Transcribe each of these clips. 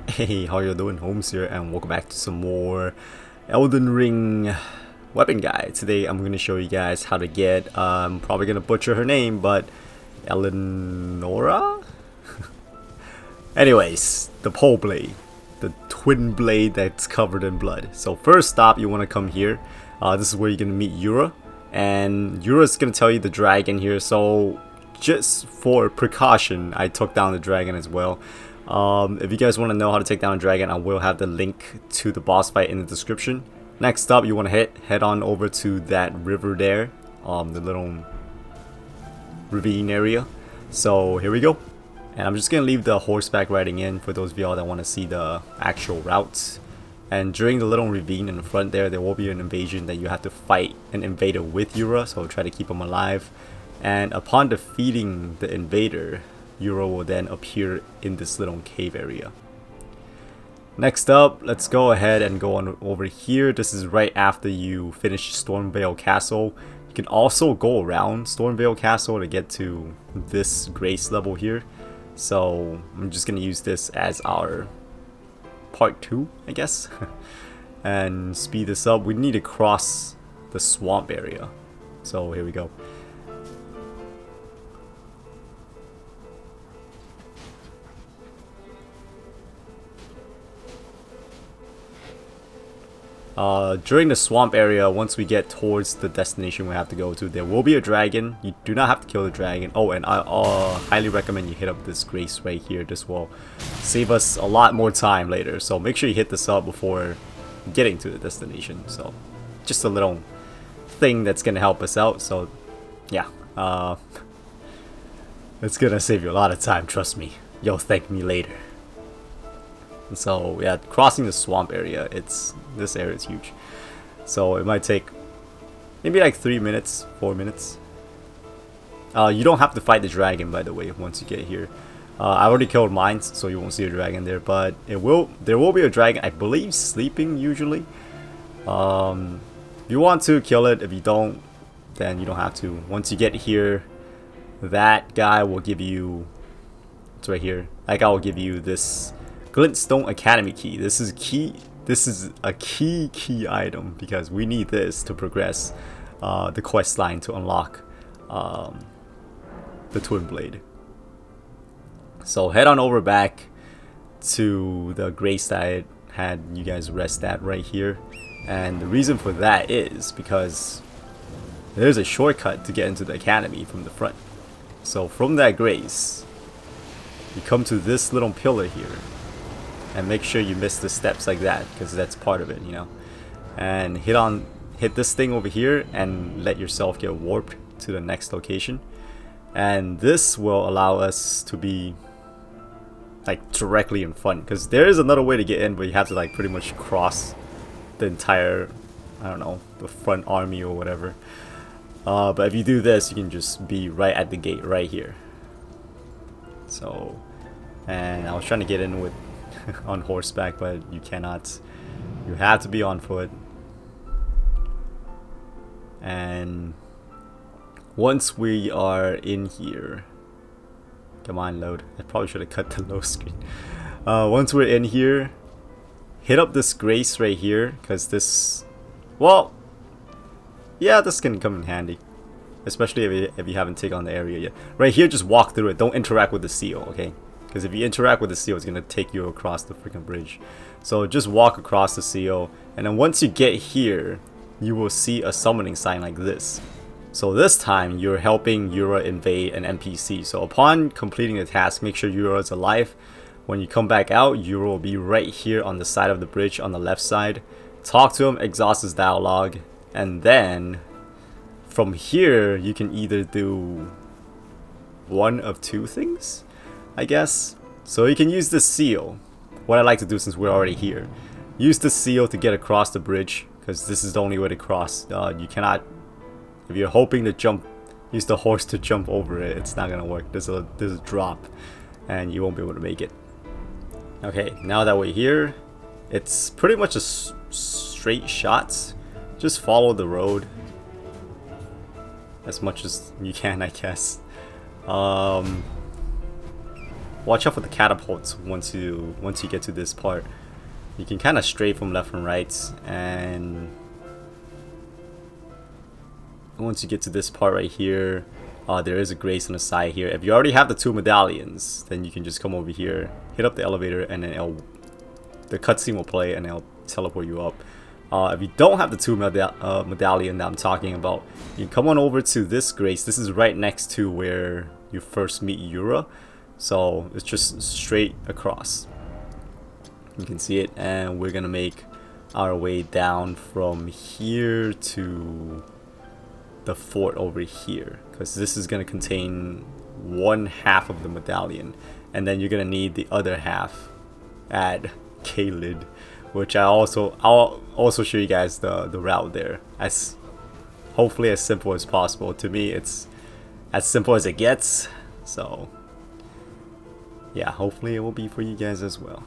Hey, how you doing? Holmes here, and welcome back to some more Elden Ring weapon guide. Today I'm going to show you guys how to get, I'm probably going to butcher her name, but Eleonora? Anyways, the Poleblade, the twin blade that's covered in blood. So first stop, you want to come here. This is where you're going to meet Yura, and Yura's going to tell you the dragon here. So just for precaution, I took down the dragon as well. If you guys want to know how to take down a dragon, I will have the link to the boss fight in the description. Next up, you want to head on over to that river there, the little ravine area. So here we go. And I'm just going to leave the horseback riding in for those of y'all that want to see the actual routes. And during the little ravine in the front there will be an invasion that you have to fight an invader with Yura, so try to keep him alive. And upon defeating the invader, Yura will then appear in this little cave area. Next up, let's go ahead and go on over here. This is right after you finish Stormveil Castle. You can also go around Stormveil Castle to get to this grace level here. So I'm just going to use this as our part 2, I guess. And speed this up. We need to cross the swamp area. So here we go. During the swamp area, once we get towards the destination we have to go to, there will be a dragon. You do not have to kill the dragon. Oh, and I highly recommend you hit up this grace right here. This will save us a lot more time later. So make sure you hit this up before getting to the destination. So just a little thing that's going to help us out. So yeah, it's going to save you a lot of time, trust me. You'll thank me later. So yeah, crossing the swamp area, this area is huge. So it might take maybe like 3 minutes, 4 minutes. You don't have to fight the dragon, by the way, once you get here. I already killed mine, so you won't see a dragon there, but there will be a dragon, I believe, sleeping usually. If you want to kill it, if you don't, then you don't have to. Once you get here, that guy will give you, it's right here, that guy will give you this Glintstone Academy key. This is key. This is a key item because we need this to progress the quest line to unlock the Twinblade. So head on over back to the grace that I had you guys rest at right here, and the reason for that is because there's a shortcut to get into the academy from the front. So from that grace, you come to this little pillar here. And make sure you miss the steps like that, because that's part of it, you know. And hit this thing over here and let yourself get warped to the next location. And this will allow us to be like directly in front, because there is another way to get in, but you have to like pretty much cross the entire, I don't know, the front army or whatever. But if you do this, you can just be right at the gate right here. So, and I was trying to get in with on horseback, but you cannot. You have to be on foot. And once we are in here, come on, load. I probably should have cut the low screen. Once we're in here, hit up this grace right here, because this, well, yeah, this can come in handy, especially if you haven't taken on the area yet. Right here, just walk through it. Don't interact with the seal, okay? Because if you interact with the seal, it's going to take you across the freaking bridge. So just walk across the seal. And then once you get here, you will see a summoning sign like this. So this time, you're helping Yura invade an NPC. So upon completing the task, make sure Yura is alive. When you come back out, Yura will be right here on the side of the bridge on the left side. Talk to him, exhaust his dialogue. And then, from here, you can either do one of two things, I guess. So you can use the seal. What I like to do, since we're already here, use the seal to get across the bridge, because this is the only way to cross. You cannot, if you're hoping to jump, use the horse to jump over it, it's not gonna work. There's a drop and you won't be able to make it. Okay, now that we're here, it's pretty much a straight shot. Just follow the road as much as you can, I guess. watch out for the catapults once you get to this part. You can kind of stray from left and right, and once you get to this part right here, there is a grace on the side here. If you already have the 2 medallions, then you can just come over here, hit up the elevator, and then the cutscene will play and it'll teleport you up. If you don't have the 2 medallion that I'm talking about, you can come on over to this grace. This is right next to where you first meet Yura, so it's just straight across. You can see it, and we're gonna make our way down from here to the fort over here, because this is going to contain 1/2 of the medallion, and then you're going to need the other half at Kaled, which I'll also show you guys the route there, as hopefully as simple as possible. To me, it's as simple as it gets, so yeah, hopefully it will be for you guys as well.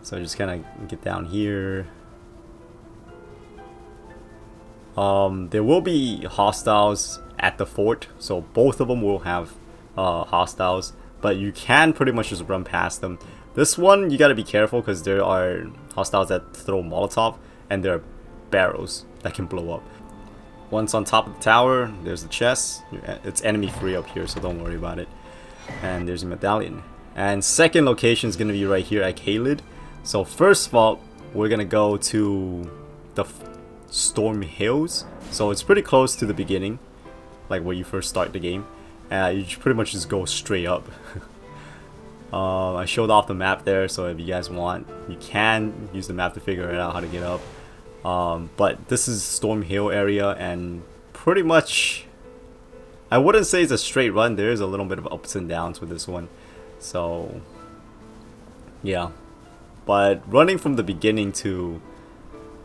So just kind of get down here. There will be hostiles at the fort, so both of them will have hostiles, but you can pretty much just run past them. This one you gotta be careful because there are hostiles that throw Molotov, and there are barrels that can blow up. Once on top of the tower, there's the chest. It's enemy free up here, so don't worry about it. And there's a medallion. And second location is gonna be right here at Kaled. So first of all, we're gonna go to the Storm Hills, so it's pretty close to the beginning, like where you first start the game. You pretty much just go straight up. I showed off the map there, so if you guys want, you can use the map to figure it out how to get up. But this is Storm Hill area, and pretty much I wouldn't say it's a straight run. There is a little bit of ups and downs with this one, so yeah. But running from the beginning to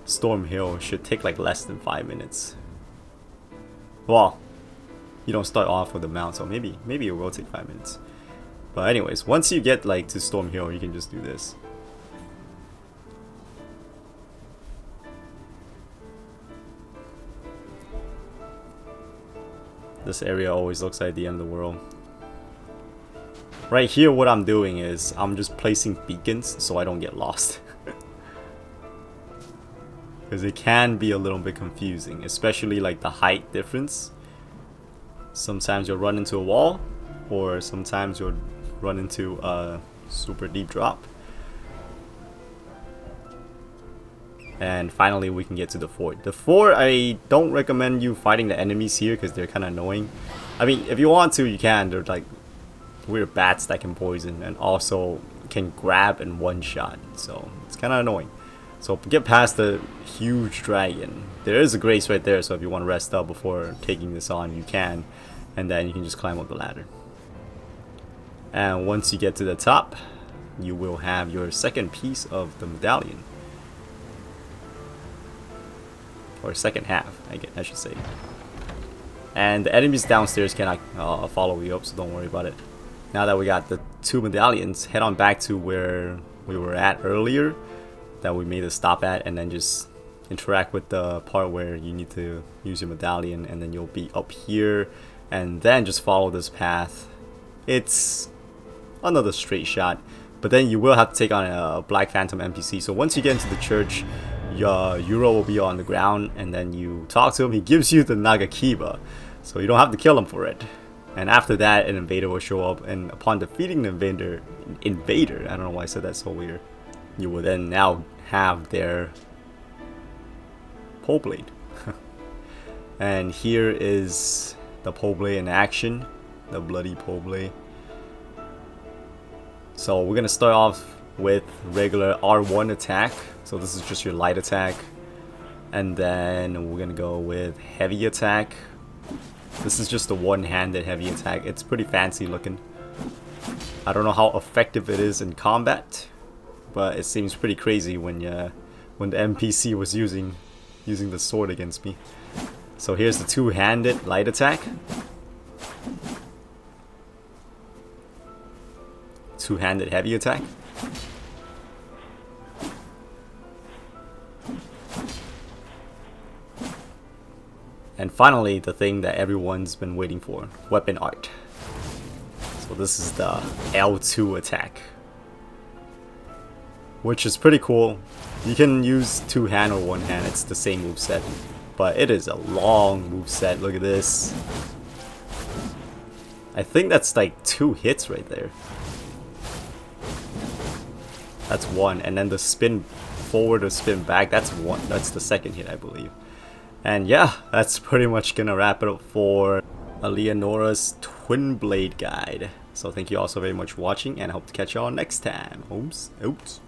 Storm Hill should take like less than 5 minutes. Well, you don't start off with the mount, so maybe it will take 5 minutes. But anyways, once you get like to Storm Hill, you can just do this. This area always looks like the end of the world. Right here, what I'm doing is I'm just placing beacons so I don't get lost. Because it can be a little bit confusing, especially like the height difference. Sometimes you'll run into a wall, or sometimes you'll run into a super deep drop. And finally we can get to the fort. The fort, I don't recommend you fighting the enemies here because they're kind of annoying. I mean, if you want to, you can. They're like weird bats that can poison and also can grab in one shot, so it's kind of annoying. So get past the huge dragon. There is a grace right there, so if you want to rest up before taking this on, you can. And then you can just climb up the ladder. And once you get to the top, you will have your second piece of the medallion. Or second half, I should say. And the enemies downstairs cannot follow you up, so don't worry about it. Now that we got the 2 medallions, head on back to where we were at earlier, that we made a stop at, and then just interact with the part where you need to use your medallion, and then you'll be up here, and then just follow this path. It's another straight shot, but then you will have to take on a Black Phantom NPC. So once you get into the church, Yura will be on the ground, and then you talk to him. He gives you the Nagakiba, so you don't have to kill him for it. And after that, an invader will show up, and upon defeating the invader, I don't know why I said that so weird, you will then now have their Poleblade. And here is the Poleblade in action, the bloody Poleblade. So we're gonna start off with regular R1 attack. So this is just your light attack, and then we're gonna go with heavy attack. This is just a one-handed heavy attack. It's pretty fancy looking. I don't know how effective it is in combat, but it seems pretty crazy when the NPC was using the sword against me. So here's the two-handed light attack. Two-handed heavy attack. And finally, the thing that everyone's been waiting for, weapon art. this is the L2 attack, which is pretty cool. You can use two hand or one hand, it's the same moveset, but it is a long moveset. Look at this. I think that's like 2 hits right there. That's 1, and then the spin forward or spin back, that's 1. That's the second hit, I believe. And yeah, that's pretty much gonna wrap it up for Eleonora's Twinblade guide. So thank you all so very much for watching, and I hope to catch you all next time. Oops.